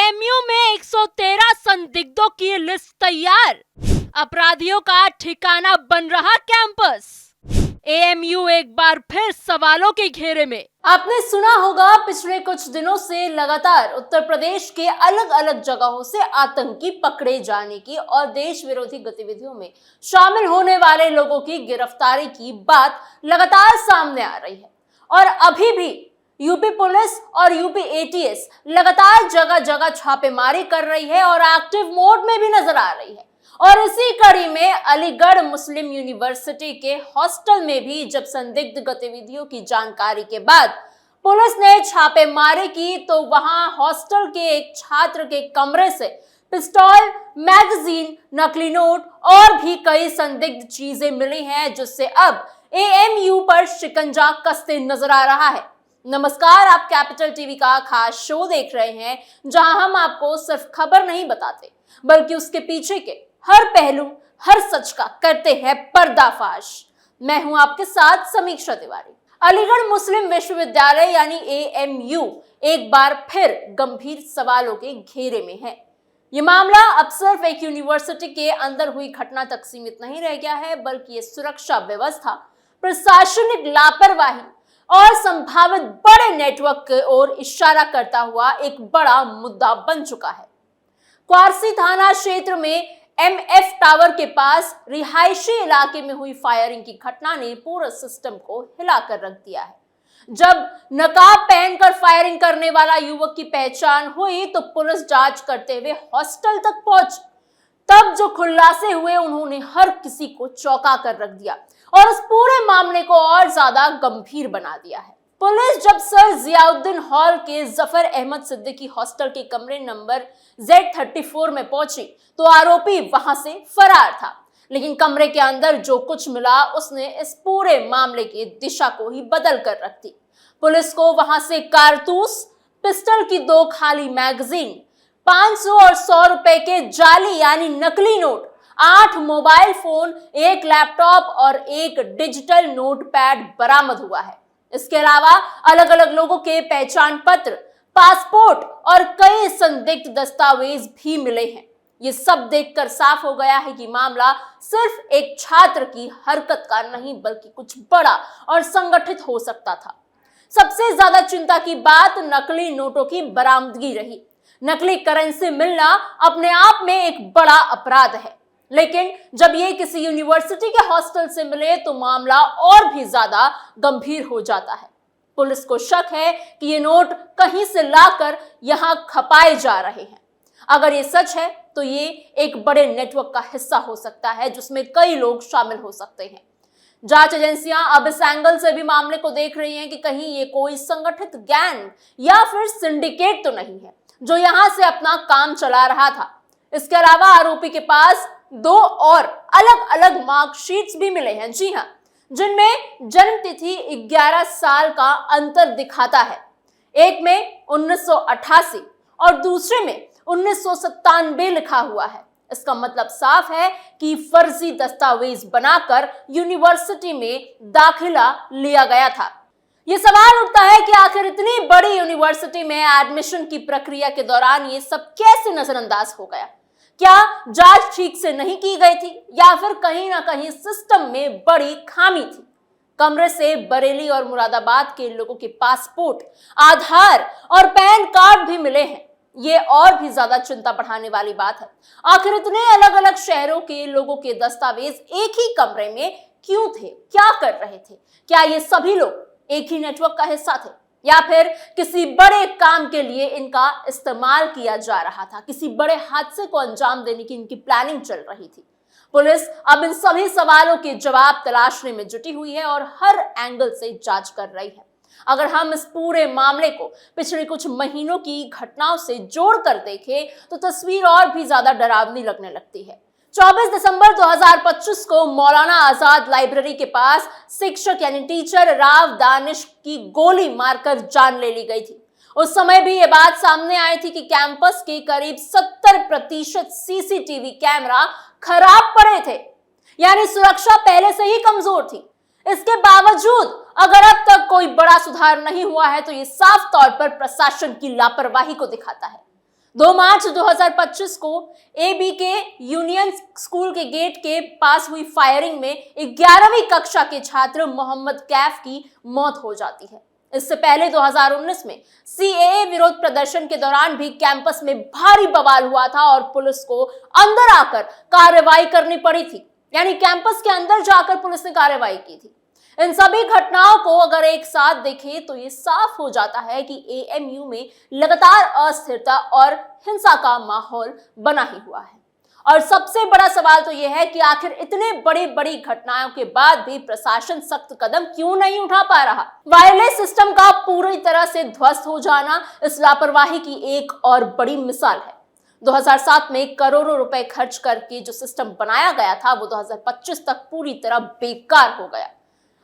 AMU में 113 संदिग्धों की लिस्ट तैयार। अपराधियों का ठिकाना बन रहा कैंपस। एएमयू एक बार फिर सवालों के घेरे में। आपने सुना होगा पिछले कुछ दिनों से लगातार उत्तर प्रदेश के अलग अलग जगहों से आतंकी पकड़े जाने की और देश विरोधी गतिविधियों में शामिल होने वाले लोगों की गिरफ्तारी की बात लगातार सामने आ रही है। और अभी भी यूपी पुलिस और यूपी एटीएस लगातार जगह जगह छापेमारी कर रही है और एक्टिव मोड में भी नजर आ रही है। और इसी कड़ी में अलीगढ़ मुस्लिम यूनिवर्सिटी के हॉस्टल में भी जब संदिग्ध गतिविधियों की जानकारी के बाद पुलिस ने छापेमारी की तो वहां हॉस्टल के एक छात्र के कमरे से पिस्तौल, मैगजीन, नकली नोट और भी कई संदिग्ध चीजें मिली हैं, जिससे अब एएमयू पर शिकंजा कसते नजर आ रहा है। नमस्कार, आप कैपिटल टीवी का खास शो देख रहे हैं, जहां हम आपको सिर्फ खबर नहीं बताते बल्कि उसके पीछे के हर पहलू, हर सच का करते हैं पर्दाफाश। मैं हूं आपके साथ समीक्षा तिवारी। अलीगढ़ मुस्लिम विश्वविद्यालय यानी एएमयू एक बार फिर गंभीर सवालों के घेरे में है। ये मामला अब सिर्फ एक यूनिवर्सिटी के अंदर हुई घटना तक सीमित नहीं रह गया है, बल्कि ये सुरक्षा व्यवस्था, प्रशासनिक लापरवाही और संभावित बड़े नेटवर्क की ओर इशारा करता हुआ एक बड़ा मुद्दा बन चुका है। क्वारसी थाना क्षेत्र में एमएफ टावर के पास रिहायशी इलाके में हुई फायरिंग की घटना ने पूरे सिस्टम को हिलाकर रख दिया है। जब नकाब पहनकर फायरिंग करने वाला युवक की पहचान हुई तो पुलिस जांच करते हुए हॉस्टल तक पहुंची। तब जो खुलासे हुए उन्होंने हर किसी को चौंका कर रख दिया और इस पूरे मामले को और ज्यादा गंभीर बना दिया है। पुलिस जब सर जियाउद्दीन हॉल के जफर अहमद सिद्दीकी हॉस्टल के कमरे नंबर Z34 में पहुंची तो आरोपी वहां से फरार था, लेकिन कमरे के अंदर जो कुछ मिला उसने इस पूरे मामले की दिशा को ही बदल कर रख दी। पुलिस को वहां से कारतूस, पिस्टल की 2 खाली मैगजीन, 500 और 100 रुपए के जाली यानी नकली नोट, 8 मोबाइल फोन, 1 लैपटॉप और 1 डिजिटल नोटपैड बरामद हुआ है। इसके अलावा अलग अलग लोगों के पहचान पत्र, पासपोर्ट और कई संदिग्ध दस्तावेज भी मिले हैं। ये सब देखकर साफ हो गया है कि मामला सिर्फ एक छात्र की हरकत का नहीं बल्कि कुछ बड़ा और संगठित हो सकता था। सबसे ज्यादा चिंता की बात नकली नोटों की बरामदगी रही। नकली करेंसी मिलना अपने आप में एक बड़ा अपराध है, लेकिन जब ये किसी यूनिवर्सिटी के हॉस्टल से मिले तो मामला और भी ज्यादा गंभीर हो जाता है। पुलिस को शक है कि ये नोट कहीं से लाकर यहां खपाए जा रहे हैं। अगर ये सच है तो ये एक बड़े नेटवर्क का हिस्सा हो सकता है जिसमें कई लोग शामिल हो सकते हैं। जांच एजेंसियां अब इस एंगल से भी मामले को देख रही हैं कि कहीं ये कोई संगठित गैंग या फिर सिंडिकेट तो नहीं है जो यहां से अपना काम चला रहा था। इसके अलावा आरोपी के पास 2 और अलग अलग मार्कशीट्स भी मिले हैं, जी हाँ, जिनमें जन्म तिथि 11 साल का अंतर दिखाता है। एक में 1988 और दूसरे में 1997 लिखा हुआ है। इसका मतलब साफ है कि फर्जी दस्तावेज बनाकर यूनिवर्सिटी में दाखिला लिया गया था। ये सवाल उठता है कि आखिर इतनी बड़ी यूनिवर्सिटी में एडमिशन की प्रक्रिया के दौरान ये सब कैसे नजरअंदाज हो गया? क्या जांच ठीक से नहीं की गई थी या फिर कहीं ना कहीं सिस्टम में बड़ी खामी थी? कमरे से बरेली और मुरादाबाद के लोगों के पासपोर्ट, आधार और पैन कार्ड भी मिले हैं। ये और भी ज्यादा चिंता बढ़ाने वाली बात है। आखिर इतने अलग अलग शहरों के लोगों के दस्तावेज एक ही कमरे में क्यों थे? क्या कर रहे थे? क्या ये सभी लोग एक ही नेटवर्क का हिस्सा थे या फिर किसी बड़े काम के लिए इनका इस्तेमाल किया जा रहा था? किसी बड़े हादसे को अंजाम देने की इनकी प्लानिंग चल रही थी। पुलिस अब इन सभी सवालों के जवाब तलाशने में जुटी हुई है और हर एंगल से जांच कर रही है। अगर हम इस पूरे मामले को पिछले कुछ महीनों की घटनाओं से जोड़कर देखें तो तस्वीर और भी ज्यादा डरावनी लगने लगती है। 24 दिसंबर 2025 को मौलाना आजाद लाइब्रेरी के पास शिक्षक यानी टीचर राव दानिश की गोली मारकर जान ले ली गई थी। उस समय भी ये बात सामने आई थी कि कैंपस के करीब 70% सीसीटीवी कैमरा खराब पड़े थे, यानी सुरक्षा पहले से ही कमजोर थी। इसके बावजूद अगर अब तक कोई बड़ा सुधार नहीं हुआ है तो ये साफ तौर पर प्रशासन की लापरवाही को दिखाता है। 2 मार्च 2025 को एबी के यूनियन स्कूल के गेट के पास हुई फायरिंग में 11वीं कक्षा के छात्र मोहम्मद कैफ की मौत हो जाती है। इससे पहले 2019 में सीएए विरोध प्रदर्शन के दौरान भी कैंपस में भारी बवाल हुआ था और पुलिस को अंदर आकर कार्रवाई करनी पड़ी थी, यानी कैंपस के अंदर जाकर पुलिस ने कार्रवाई की थी। इन सभी घटनाओं को अगर एक साथ देखें तो ये साफ हो जाता है कि एएमयू में लगातार अस्थिरता और हिंसा का माहौल बना ही हुआ है। और सबसे बड़ा सवाल तो यह है कि आखिर इतने बड़ी घटनाओं के बाद भी प्रशासन सख्त कदम क्यों नहीं उठा पा रहा। वायरलेस सिस्टम का पूरी तरह से ध्वस्त हो जाना इस लापरवाही की एक और बड़ी मिसाल है। 2007 में करोड़ों रुपए खर्च करके जो सिस्टम बनाया गया था वो 2025 तक पूरी तरह बेकार हो गया।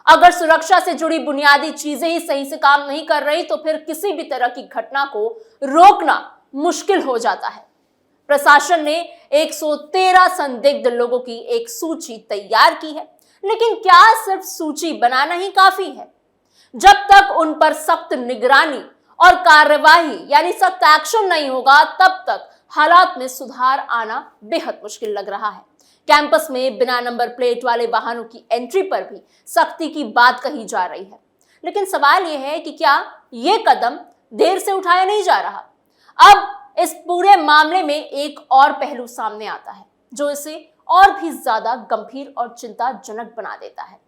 अगर सुरक्षा से जुड़ी बुनियादी चीजें ही सही से काम नहीं कर रही तो फिर किसी भी तरह की घटना को रोकना मुश्किल हो जाता है। प्रशासन ने 113 संदिग्ध लोगों की एक सूची तैयार की है, लेकिन क्या सिर्फ सूची बनाना ही काफी है? जब तक उन पर सख्त निगरानी और कार्यवाही यानी सख्त एक्शन नहीं होगा तब तक हालात में सुधार आना बेहद मुश्किल लग रहा है। कैंपस में बिना नंबर प्लेट वाले वाहनों की एंट्री पर भी सख्ती की बात कही जा रही है, लेकिन सवाल यह है कि क्या ये कदम देर से उठाया नहीं जा रहा? अब इस पूरे मामले में एक और पहलू सामने आता है जो इसे और भी ज्यादा गंभीर और चिंताजनक बना देता है।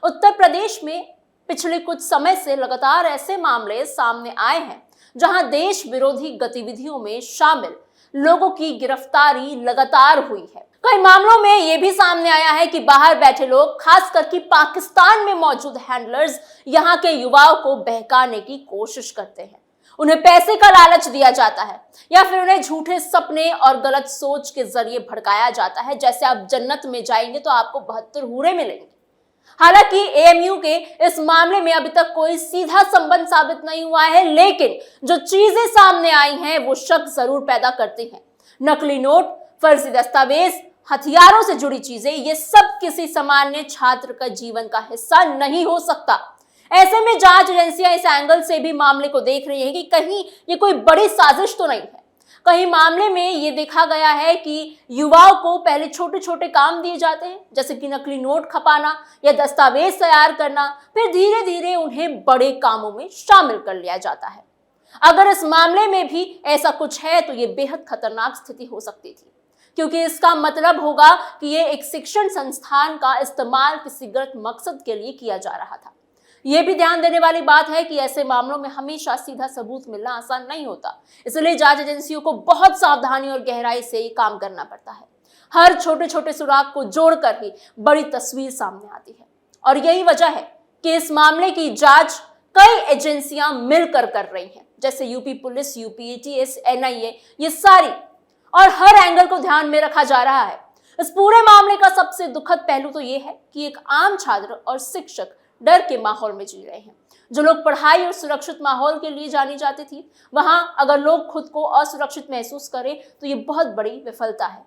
उत्तर प्रदेश में पिछले कुछ समय से लगातार ऐसे मामले सामने आए हैं जहां देश विरोधी गतिविधियों में शामिल लोगों की गिरफ्तारी लगातार हुई है। कई मामलों में यह भी सामने आया है कि बाहर बैठे लोग, खासकर कि पाकिस्तान में मौजूद हैंडलर्स, यहां के युवाओं को बहकाने की कोशिश करते हैं। उन्हें पैसे का लालच दिया जाता है या फिर उन्हें झूठे सपने और गलत सोच के जरिए भड़काया जाता है, जैसे आप जन्नत में जाएंगे तो आपको 72 हूरें मिलेंगी। हालांकि एएमयू के इस मामले में अभी तक कोई सीधा संबंध साबित नहीं हुआ है, लेकिन जो चीजें सामने आई हैं वो शक जरूर पैदा करती हैं। नकली नोट, फर्जी दस्तावेज, हथियारों से जुड़ी चीजें, ये सब किसी सामान्य छात्र का जीवन का हिस्सा नहीं हो सकता। ऐसे में जांच एजेंसियां इस एंगल से भी मामले को देख रही है कि कहीं ये कोई बड़ी साजिश तो नहीं है। कहीं मामले में ये देखा गया है कि युवाओं को पहले छोटे छोटे काम दिए जाते हैं, जैसे कि नकली नोट खपाना या दस्तावेज तैयार करना, फिर धीरे धीरे उन्हें बड़े कामों में शामिल कर लिया जाता है। अगर इस मामले में भी ऐसा कुछ है तो ये बेहद खतरनाक स्थिति हो सकती थी, क्योंकि इसका मतलब होगा कि ये एक शिक्षण संस्थान का इस्तेमाल किसी गलत मकसद के लिए किया जा रहा था। यह भी ध्यान देने वाली बात है कि ऐसे मामलों में हमेशा सीधा सबूत मिलना आसान नहीं होता, इसलिए जांच एजेंसियों को बहुत सावधानी और गहराई से ये काम करना पड़ता है। हर छोटे छोटे सुराग को जोड़कर ही बड़ी तस्वीर सामने आती है, और यही वजह है कि इस मामले की जांच कई एजेंसियां मिलकर कर रही हैं, जैसे UP police, UP ATS, NIA, ये सारी, और हर एंगल को ध्यान में रखा जा रहा है। इस पूरे मामले का सबसे दुखद पहलू तो ये है कि एक आम छात्र और शिक्षक डर के माहौल में जी रहे हैं। जो लोग पढ़ाई और सुरक्षित माहौल के लिए जानी जाती थी, वहां अगर लोग खुद को असुरक्षित महसूस करें तो ये बहुत बड़ी विफलता है।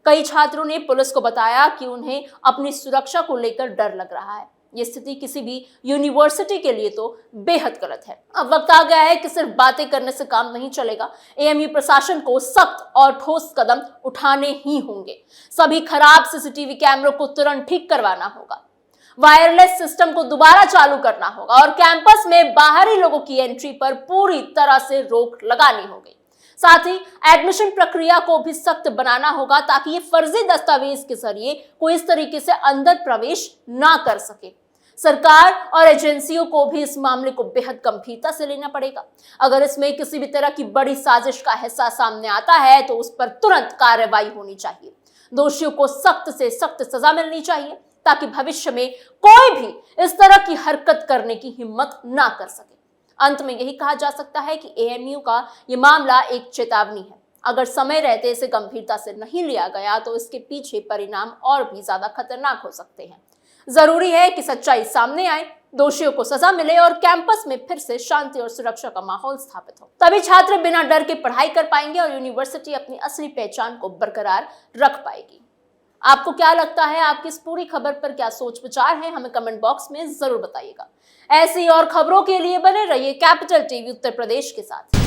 कई छात्रों ने पुलिस को बताया कि उन्हें अपनी सुरक्षा को लेकर डर लग रहा है। ये स्थिति किसी भी यूनिवर्सिटी के लिए तो बेहद गलत है। अब वक्त आ गया है कि सिर्फ बातें करने से काम नहीं चलेगा। एएमयू प्रशासन को सख्त और ठोस कदम उठाने ही होंगे। सभी खराब सीसीटीवी कैमरों को तुरंत ठीक करवाना होगा, वायरलेस सिस्टम को दोबारा चालू करना होगा और कैंपस में बाहरी लोगों की एंट्री पर पूरी तरह से रोक लगानी होगी। साथ ही एडमिशन प्रक्रिया को भी सख्त बनाना होगा ताकि ये फर्जी दस्तावेज के जरिए कोई इस तरीके से अंदर प्रवेश ना कर सके। सरकार और एजेंसियों को भी इस मामले को बेहद गंभीरता से लेना पड़ेगा। अगर इसमें किसी भी तरह की बड़ी साजिश का हिस्सा सामने आता है तो उस पर तुरंत कार्रवाई होनी चाहिए। दोषियों को सख्त से सख्त सजा मिलनी चाहिए ताकि भविष्य में कोई भी इस तरह की हरकत करने की हिम्मत ना कर सके। अंत में यही कहा जा सकता है कि एएमयू का ये मामला एक चेतावनी है। अगर समय रहते इसे गंभीरता से नहीं लिया गया तो इसके पीछे परिणाम और भी ज्यादा खतरनाक हो सकते हैं। जरूरी है कि सच्चाई सामने आए, दोषियों को सजा मिले और कैंपस में फिर से शांति और सुरक्षा का माहौल स्थापित हो। तभी छात्र बिना डर के पढ़ाई कर पाएंगे और यूनिवर्सिटी अपनी असली पहचान को बरकरार रख पाएगी। आपको क्या लगता है? आपकी इस पूरी खबर पर क्या सोच विचार है? हमें कमेंट बॉक्स में जरूर बताइएगा। ऐसी और खबरों के लिए बने रहिए कैपिटल टीवी उत्तर प्रदेश के साथ।